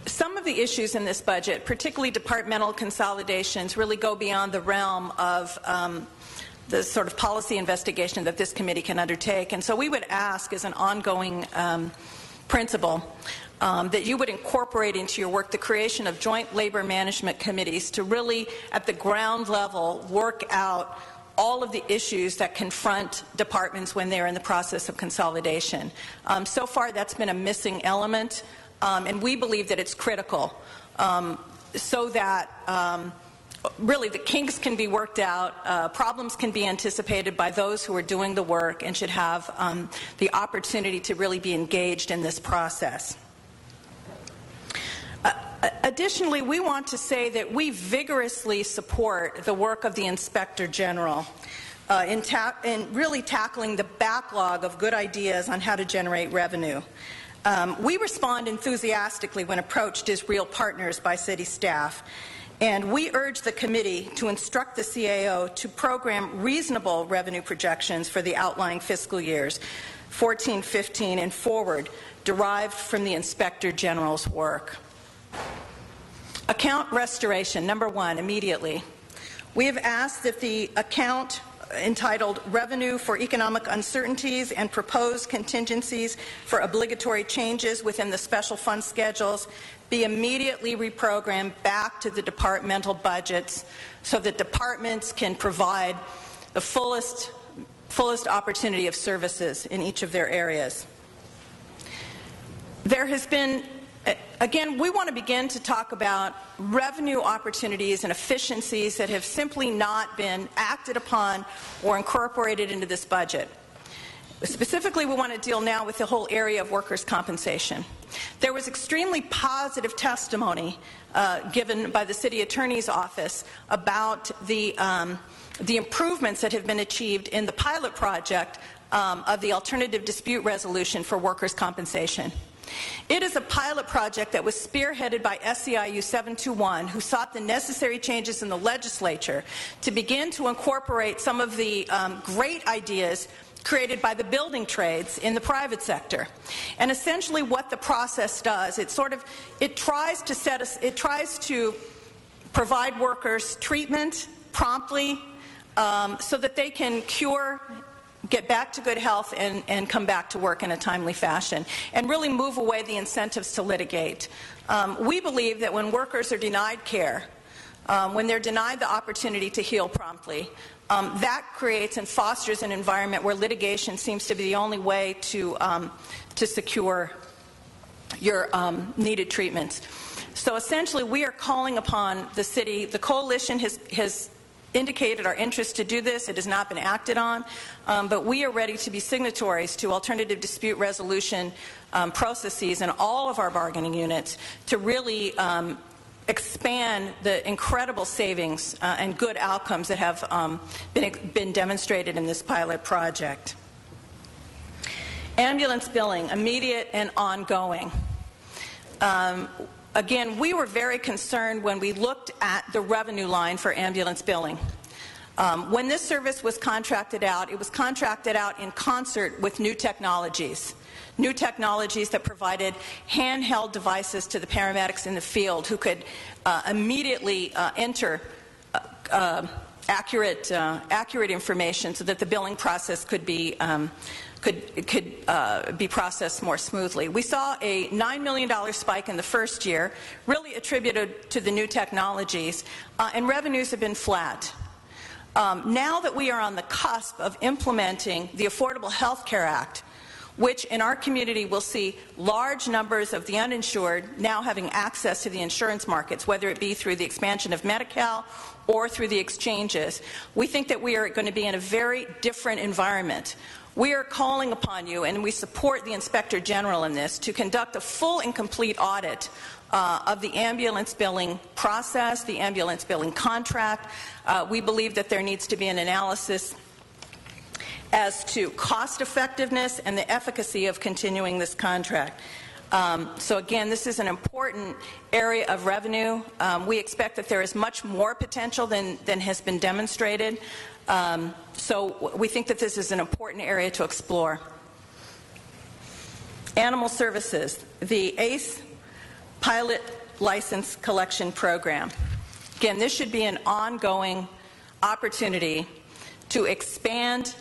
Some of the issues in this budget, particularly departmental consolidations, really go beyond the realm of the sort of policy investigation that this committee can undertake. And so we would ask, as an ongoing principle, that you would incorporate into your work the creation of joint labor management committees to really, at the ground level, work out all of the issues that confront departments when they're in the process of consolidation. So far, that's been a missing element, and we believe that it's critical so that really the kinks can be worked out, problems can be anticipated by those who are doing the work and should have the opportunity to really be engaged in this process. Additionally, we want to say that we vigorously support the work of the Inspector General in really tackling the backlog of good ideas on how to generate revenue. We respond enthusiastically when approached as real partners by city staff, and we urge the committee to instruct the CAO to program reasonable revenue projections for the outlying fiscal years, 14, 15, and forward, derived from the Inspector General's work. Account restoration, number one, immediately. We have asked that the account entitled Revenue for Economic Uncertainties and Proposed Contingencies for Obligatory Changes within the Special Fund Schedules be immediately reprogrammed back to the departmental budgets so that departments can provide the fullest opportunity of services in each of their areas. There has been Again, we want to begin to talk about revenue opportunities and efficiencies that have simply not been acted upon or incorporated into this budget. Specifically, we want to deal now with the whole area of workers' compensation. There was extremely positive testimony given by the City Attorney's Office about the improvements that have been achieved in the pilot project of the alternative dispute resolution for workers' compensation. It is a pilot project that was spearheaded by SEIU 721, who sought the necessary changes in the legislature to begin to incorporate some of the great ideas created by the building trades in the private sector. And essentially what the process does, it tries to provide workers treatment promptly so that they can get back to good health and come back to work in a timely fashion, and really move away the incentives to litigate. We believe that when workers are denied care, when they're denied the opportunity to heal promptly, that creates and fosters an environment where litigation seems to be the only way to secure your needed treatments. So essentially, we are calling upon the city. The coalition has indicated our interest to do this. It has not been acted on, but we are ready to be signatories to alternative dispute resolution processes in all of our bargaining units to really expand the incredible savings and good outcomes that have been demonstrated in this pilot project. Ambulance billing, immediate and ongoing. Again, we were very concerned when we looked at the revenue line for ambulance billing. When this service was contracted out, it was contracted out in concert with new technologies that provided handheld devices to the paramedics in the field who could immediately enter accurate information so that the billing process could be processed more smoothly. We saw a $9 million spike in the first year, really attributed to the new technologies, and revenues have been flat. Now that we are on the cusp of implementing the Affordable Health Care Act, which in our community will see large numbers of the uninsured now having access to the insurance markets, whether it be through the expansion of Medi-Cal or through the exchanges, we think that we are going to be in a very different environment. We are calling upon you, and we support the Inspector General in this, to conduct a full and complete audit of the ambulance billing process, the ambulance billing contract. We believe that there needs to be an analysis as to cost effectiveness and the efficacy of continuing this contract. So again, this is an important area of revenue. We expect that there is much more potential than has been demonstrated. So we think that this is an important area to explore. Animal services. The ACE pilot license collection program. Again, this should be an ongoing opportunity to expand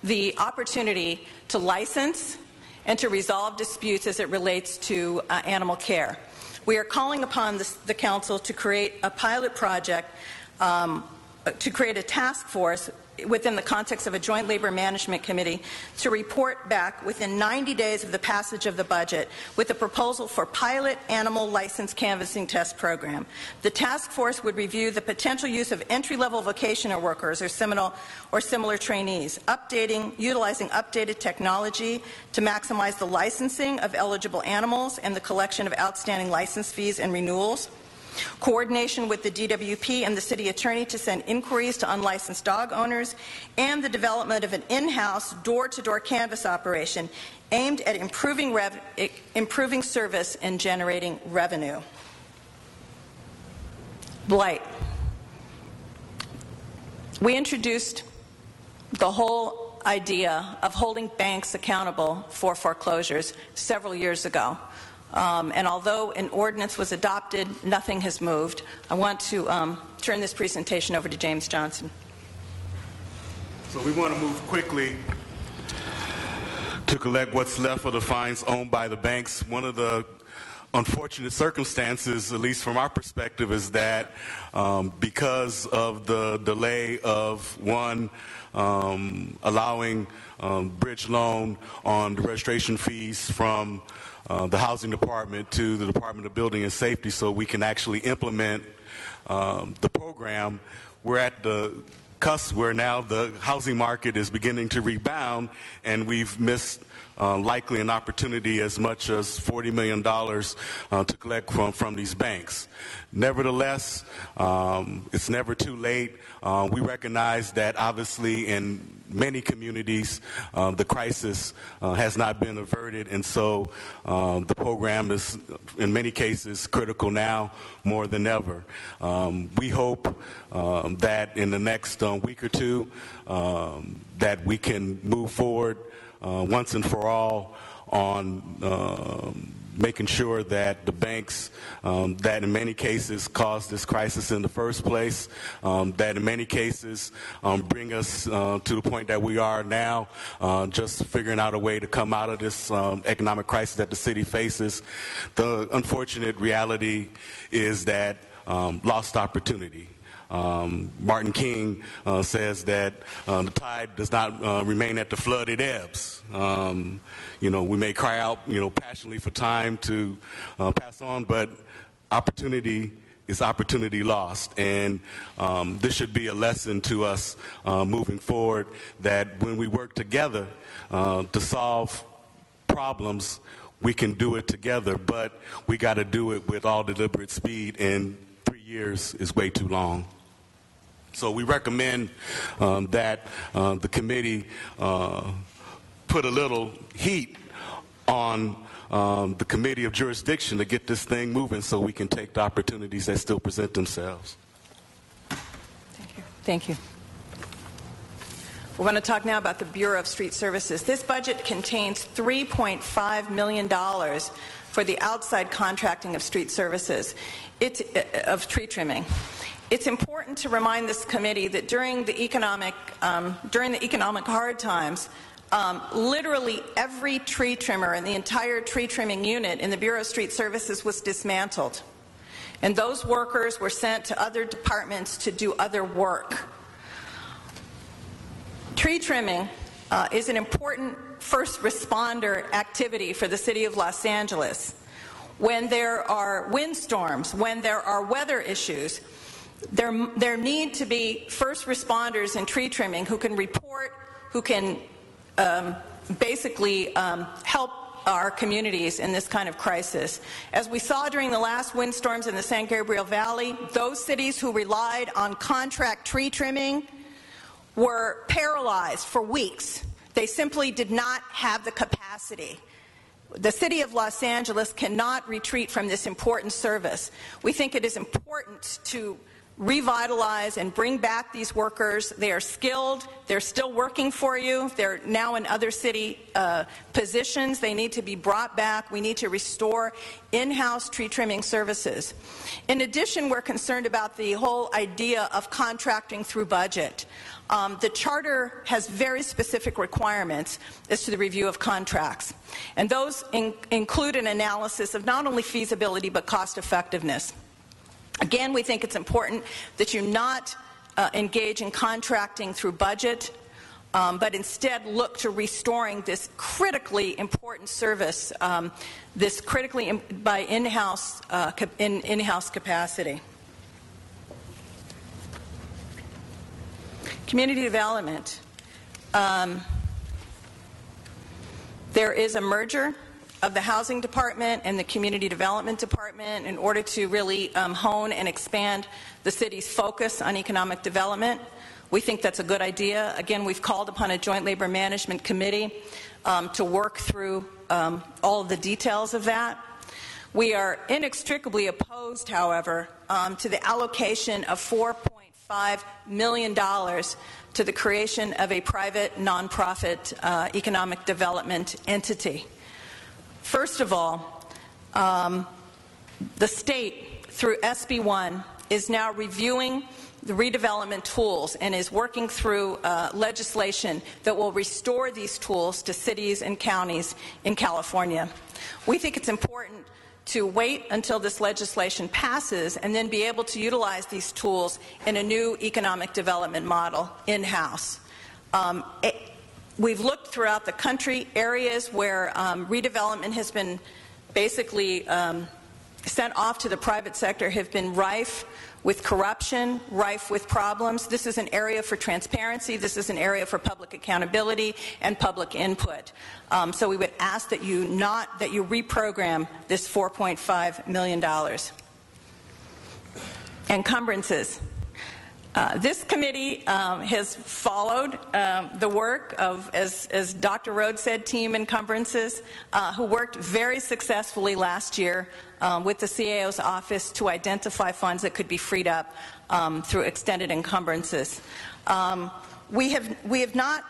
the opportunity to license and to resolve disputes as it relates to animal care. We are calling upon the Council to create a pilot project, to create a task force within the context of a joint labor management committee to report back within 90 days of the passage of the budget with a proposal for pilot animal license canvassing test program. The task force would review the potential use of entry-level vocational workers or similar trainees, utilizing updated technology to maximize the licensing of eligible animals and the collection of outstanding license fees and renewals, coordination with the DWP and the City Attorney to send inquiries to unlicensed dog owners, and the development of an in-house door-to-door canvass operation aimed at improving service and generating revenue. Blight. We introduced the whole idea of holding banks accountable for foreclosures several years ago. And although an ordinance was adopted, nothing has moved. I want to turn this presentation over to James Johnson. So we want to move quickly to collect what's left of the fines owned by the banks. One of the unfortunate circumstances, at least from our perspective, is that because of the delay of allowing bridge loan on the registration fees from the Housing Department to the Department of Building and Safety so we can actually implement the program, we're at the cusp where now the housing market is beginning to rebound, and we've missed likely an opportunity as much as $40 million to collect from these banks. Nevertheless, it's never too late. We recognize that obviously in many communities the crisis has not been averted, and so the program is in many cases critical now more than ever. We hope that in the next week or two that we can move forward once and for all on making sure that the banks that in many cases caused this crisis in the first place, that in many cases bring us to the point that we are now, just figuring out a way to come out of this economic crisis that the city faces. The unfortunate reality is that lost opportunity. Martin King says that the tide does not remain at the flood, it ebbs. We may cry out, passionately for time to pass on, but opportunity is opportunity lost. And this should be a lesson to us moving forward, that when we work together to solve problems, we can do it together, but we got to do it with all deliberate speed, and 3 years is way too long. So we recommend that the committee put a little heat on the Committee of Jurisdiction to get this thing moving so we can take the opportunities that still present themselves. Thank you. Thank you. We're going to talk now about the Bureau of Street Services. This budget contains $3.5 million for the outside contracting of street services, of tree trimming. It's important to remind this committee that during the economic hard times, literally every tree trimmer in the entire tree trimming unit in the Bureau of Street Services was dismantled. And those workers were sent to other departments to do other work. Tree trimming is an important first responder activity for the city of Los Angeles. When there are windstorms, when there are weather issues, there need to be first responders in tree trimming who can report, who can basically help our communities in this kind of crisis. As we saw during the last windstorms in the San Gabriel Valley, those cities who relied on contract tree trimming were paralyzed for weeks. They simply did not have the capacity. The city of Los Angeles cannot retreat from this important service. We think it is important to revitalize and bring back these workers. They are skilled. They're still working for you. They're now in other city positions. They need to be brought back. We need to restore in-house tree trimming services. In addition, we're concerned about the whole idea of contracting through budget. The Charter has very specific requirements as to the review of contracts, and those include an analysis of not only feasibility but cost effectiveness. Again, we think it's important that you not engage in contracting through budget, but instead look to restoring this critically important service, this critically by in-house capacity. Community development. There is a merger of the Housing Department and the Community Development Department in order to really hone and expand the city's focus on economic development. We think that's a good idea. Again, we've called upon a Joint Labor Management Committee to work through all of the details of that. We are inextricably opposed, however, to the allocation of $4.5 million to the creation of a private nonprofit economic development entity. First of all, the state, through SB 1, is now reviewing the redevelopment tools and is working through legislation that will restore these tools to cities and counties in California. We think it's important to wait until this legislation passes and then be able to utilize these tools in a new economic development model in-house. We've looked throughout the country, areas where redevelopment has been basically sent off to the private sector have been rife with corruption, rife with problems. This is an area for transparency. This is an area for public accountability and public input. So we would ask that you reprogram this $4.5 million. Encumbrances. This committee has followed the work of, as Dr. Rhodes said, Team Encumbrances, who worked very successfully last year with the CAO's office to identify funds that could be freed up through extended encumbrances. We have not,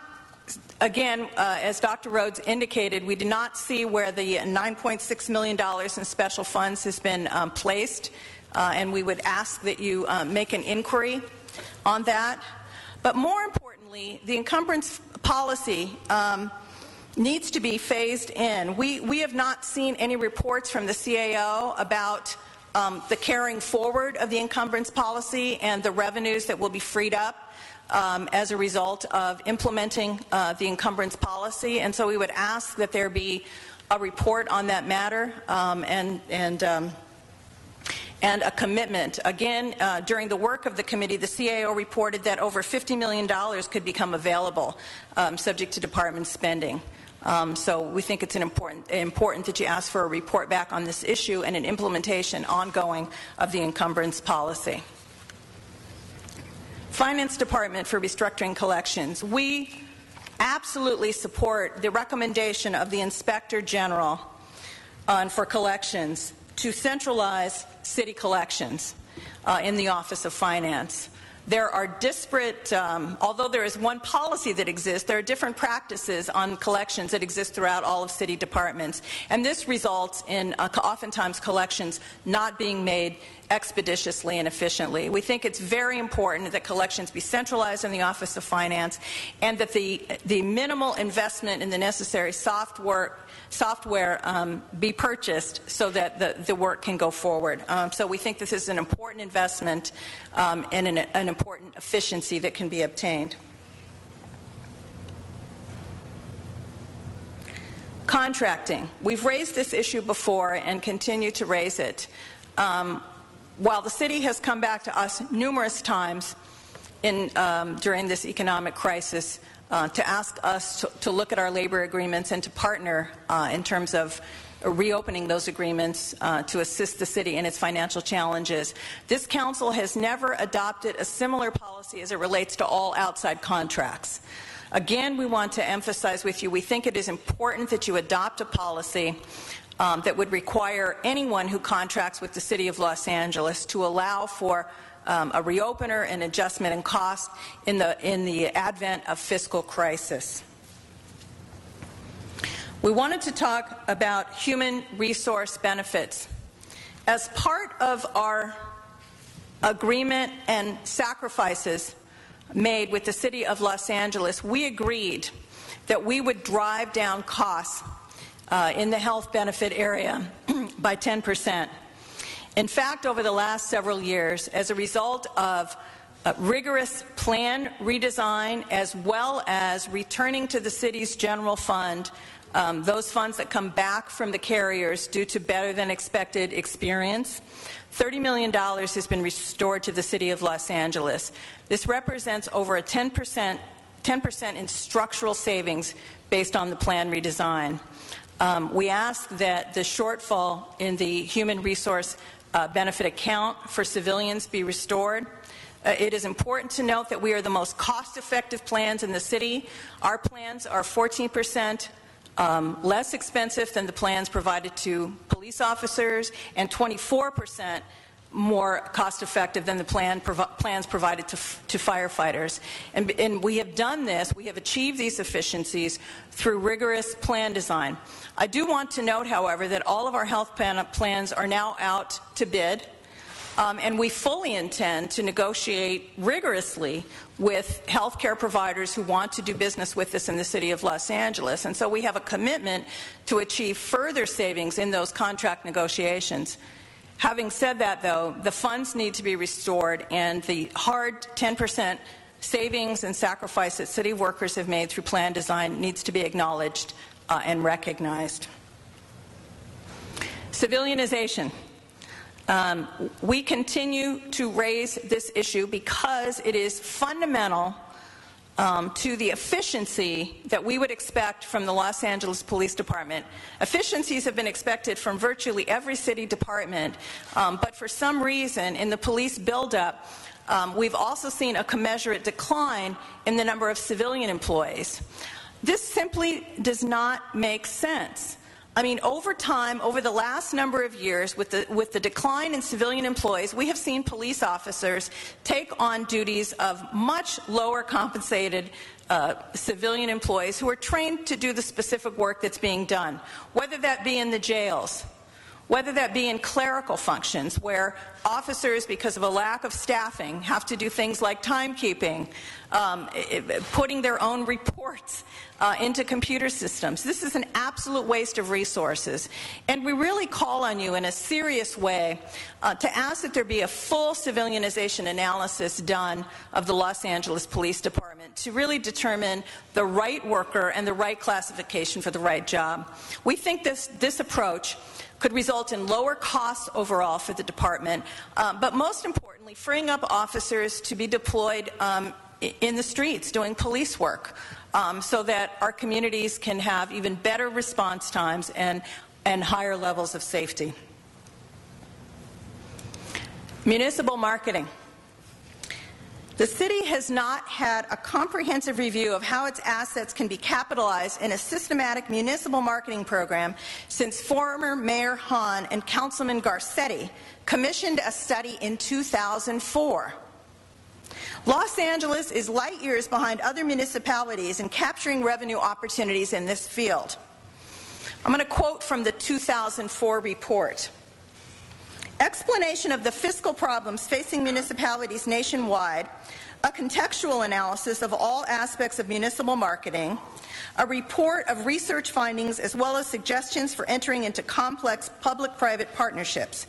again, as Dr. Rhodes indicated, we do not see where the $9.6 million in special funds has been placed, and we would ask that you make an inquiry on that. But more importantly, the encumbrance policy needs to be phased in. We have not seen any reports from the CAO about the carrying forward of the encumbrance policy and the revenues that will be freed up as a result of implementing the encumbrance policy. And so we would ask that there be a report on that matter and a commitment. Again, during the work of the committee, the CAO reported that over $50 million could become available subject to department spending. So we think it's important that you ask for a report back on this issue and an implementation ongoing of the encumbrance policy. Finance Department for restructuring collections. We absolutely support the recommendation of the Inspector General for collections to centralize city collections in the Office of Finance. There are disparate, although there is one policy that exists, there are different practices on collections that exist throughout all of city departments. And this results in oftentimes collections not being made expeditiously and efficiently. We think it's very important that collections be centralized in the Office of Finance and that the minimal investment in the necessary software be purchased so that the work can go forward. So we think this is an important investment and an important efficiency that can be obtained. Contracting. We've raised this issue before and continue to raise it. While the city has come back to us numerous times during this economic crisis to ask us to look at our labor agreements and to partner in terms of reopening those agreements to assist the city in its financial challenges. This council has never adopted a similar policy as it relates to all outside contracts. Again, we want to emphasize with you, we think it is important that you adopt a policy that would require anyone who contracts with the City of Los Angeles to allow for a reopener, an adjustment in cost in the advent of fiscal crisis. We wanted to talk about human resource benefits. As part of our agreement and sacrifices made with the City of Los Angeles, we agreed that we would drive down costs in the health benefit area by 10%. In fact, over the last several years, as a result of rigorous plan redesign as well as returning to the city's general fund those funds that come back from the carriers due to better than expected experience, $30 million has been restored to the City of Los Angeles. This represents over a 10% in structural savings based on the plan redesign. We ask that the shortfall in the human resource benefit account for civilians be restored. It is important to note that we are the most cost-effective plans in the city. Our plans are 14% less expensive than the plans provided to police officers and 24% more cost-effective than the plans provided to firefighters. And we have done this, we have achieved these efficiencies through rigorous plan design. I do want to note, however, that all of our health plans are now out to bid, and we fully intend to negotiate rigorously with healthcare providers who want to do business with us in the City of Los Angeles. And so we have a commitment to achieve further savings in those contract negotiations. Having said that, though, the funds need to be restored, and the hard 10% savings and sacrifice that city workers have made through plan design needs to be acknowledged and recognized. Civilianization. We continue to raise this issue because it is fundamental to the efficiency that we would expect from the Los Angeles Police Department. Efficiencies have been expected from virtually every city department, but for some reason in the police buildup, we've also seen a commensurate decline in the number of civilian employees. This simply does not make sense. I mean, over time, over the last number of years, with the decline in civilian employees, we have seen police officers take on duties of much lower compensated civilian employees who are trained to do the specific work that's being done, whether that be in the jails, whether that be in clerical functions where officers, because of a lack of staffing, have to do things like timekeeping, putting their own reports into computer systems. This is an absolute waste of resources. And we really call on you in a serious way to ask that there be a full civilianization analysis done of the Los Angeles Police Department to really determine the right worker and the right classification for the right job. We think this approach could result in lower costs overall for the department, but most importantly, freeing up officers to be deployed in the streets doing police work so that our communities can have even better response times and higher levels of safety. Municipal marketing. The city has not had a comprehensive review of how its assets can be capitalized in a systematic municipal marketing program since former Mayor Hahn and Councilman Garcetti commissioned a study in 2004. Los Angeles is light years behind other municipalities in capturing revenue opportunities in this field. I'm going to quote from the 2004 report. Explanation of the fiscal problems facing municipalities nationwide, a contextual analysis of all aspects of municipal marketing, a report of research findings as well as suggestions for entering into complex public-private partnerships.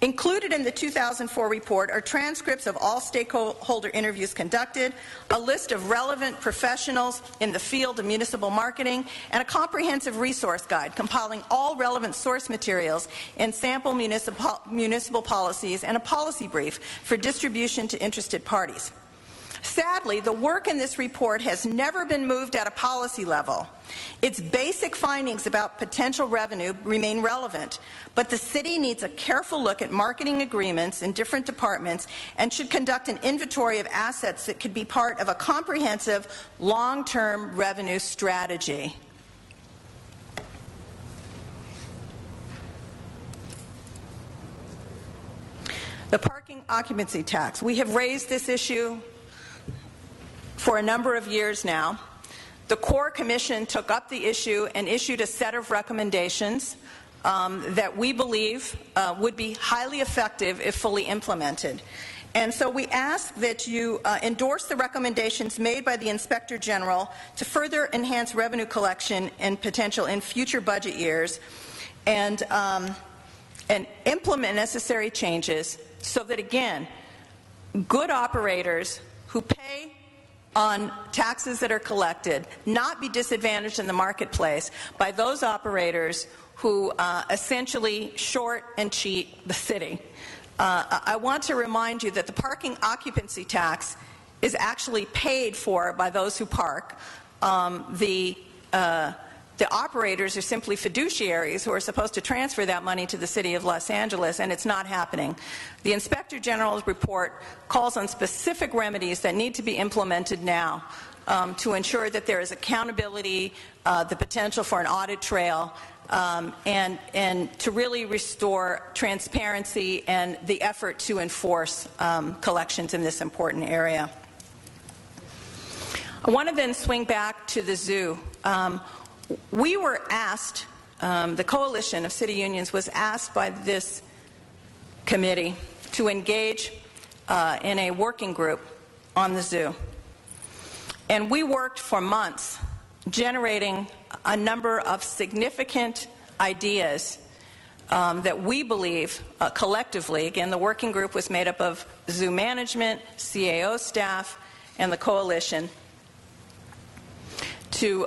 Included in the 2004 report are transcripts of all stakeholder interviews conducted, a list of relevant professionals in the field of municipal marketing, and a comprehensive resource guide compiling all relevant source materials and sample municipal policies and a policy brief for distribution to interested parties. Sadly, the work in this report has never been moved at a policy level. Its basic findings about potential revenue remain relevant, but the city needs a careful look at marketing agreements in different departments and should conduct an inventory of assets that could be part of a comprehensive, long-term revenue strategy. The parking occupancy tax. We have raised this issue for a number of years now. The Core Commission took up the issue and issued a set of recommendations that we believe would be highly effective if fully implemented. And so we ask that you endorse the recommendations made by the Inspector General to further enhance revenue collection and potential in future budget years, and implement necessary changes so that, again, good operators who pay on taxes that are collected not be disadvantaged in the marketplace by those operators who essentially short and cheat the city. I want to remind you that the parking occupancy tax is actually paid for by those who park. The operators are simply fiduciaries who are supposed to transfer that money to the City of Los Angeles, and it's not happening. The Inspector General's report calls on specific remedies that need to be implemented now to ensure that there is accountability, the potential for an audit trail, and to really restore transparency and the effort to enforce collections in this important area. I want to then swing back to the zoo. We were asked, the Coalition of City Unions was asked by this committee to engage in a working group on the zoo. And we worked for months generating a number of significant ideas that we believe collectively, again, the working group was made up of zoo management, CAO staff, and the coalition, to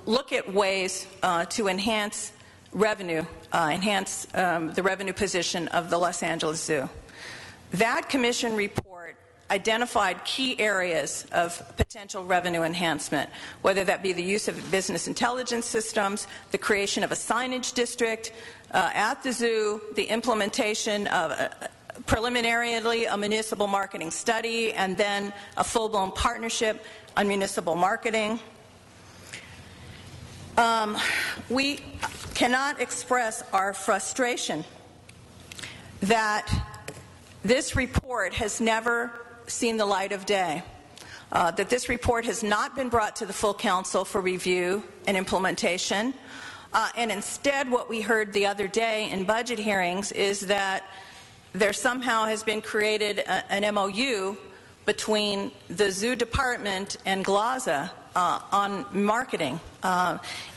look at ways to enhance revenue, the revenue position of the Los Angeles Zoo. That commission report identified key areas of potential revenue enhancement, whether that be the use of business intelligence systems, the creation of a signage district at the zoo, the implementation of preliminarily a municipal marketing study, and then a full-blown partnership on municipal marketing. We cannot express our frustration that this report has never seen the light of day, that this report has not been brought to the full council for review and implementation, and instead what we heard the other day in budget hearings is that there somehow has been created an MOU between the zoo department and GLAZA on marketing.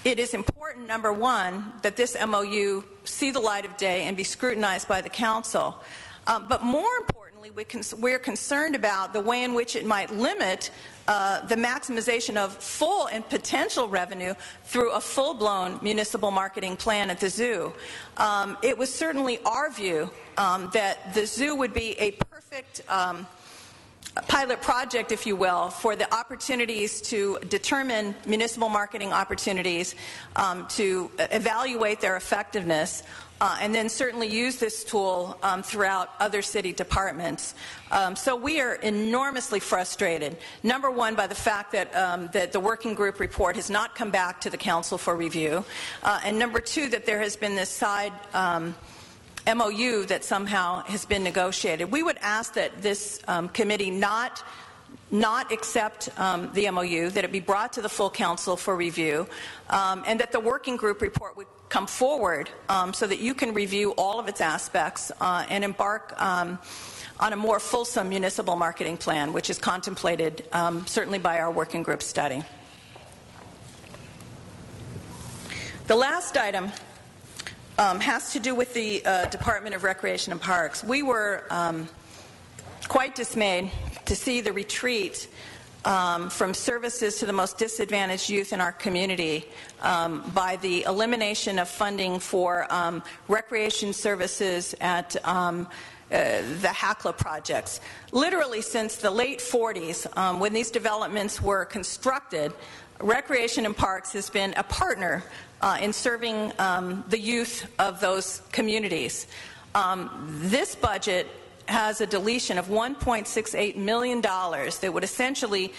It is important, number one, that this MOU see the light of day and be scrutinized by the council. But more importantly, we're concerned about the way in which it might limit the maximization of full and potential revenue through a full-blown municipal marketing plan at the zoo. It was certainly our view that the zoo would be a perfect pilot project, if you will, for the opportunities to determine municipal marketing opportunities, to evaluate their effectiveness, and then certainly use this tool throughout other city departments. So we are enormously frustrated, number one, by the fact that, that the working group report has not come back to the council for review, and number two, that there has been this side MOU that somehow has been negotiated. We would ask that this committee not accept the MOU, that it be brought to the full council for review, and that the working group report would come forward so that you can review all of its aspects and embark on a more fulsome municipal marketing plan, which is contemplated certainly by our working group study. The last item has to do with the Department of Recreation and Parks. We were quite dismayed to see the retreat from services to the most disadvantaged youth in our community by the elimination of funding for recreation services at the HACLA projects. Literally since the late 40s, when these developments were constructed, Recreation and Parks has been a partner in serving the youth of those communities. This budget has a deletion of $1.68 million that would essentially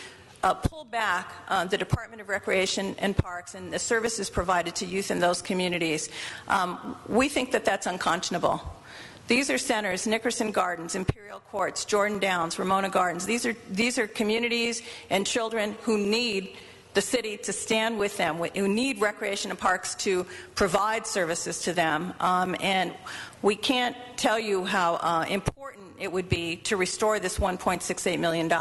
pull back the Department of Recreation and Parks and the services provided to youth in those communities. We think that that's unconscionable. These are centers: Nickerson Gardens, Imperial Courts, Jordan Downs, Ramona Gardens. These are communities and children who need the city to stand with them, who need recreation and parks to provide services to them. And we can't tell you how important it would be to restore this $1.68 million.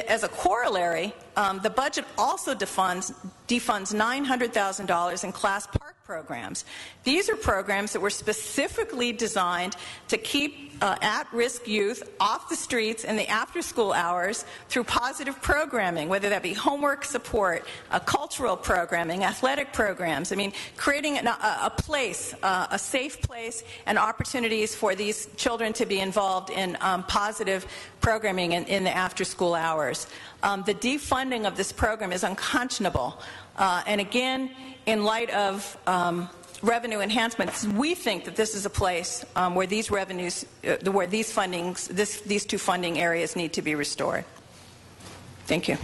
As a corollary, the budget also defunds $900,000 in class park programs. These are programs that were specifically designed to keep at-risk youth off the streets in the after-school hours through positive programming, whether that be homework support, cultural programming, athletic programs. I mean, creating a place, a safe place, and opportunities for these children to be involved in positive programming in the after-school hours. The defunding of this program is unconscionable. And again, in light of revenue enhancements, we think that this is a place where these revenues, where these fundings, these two funding areas need to be restored. Thank you.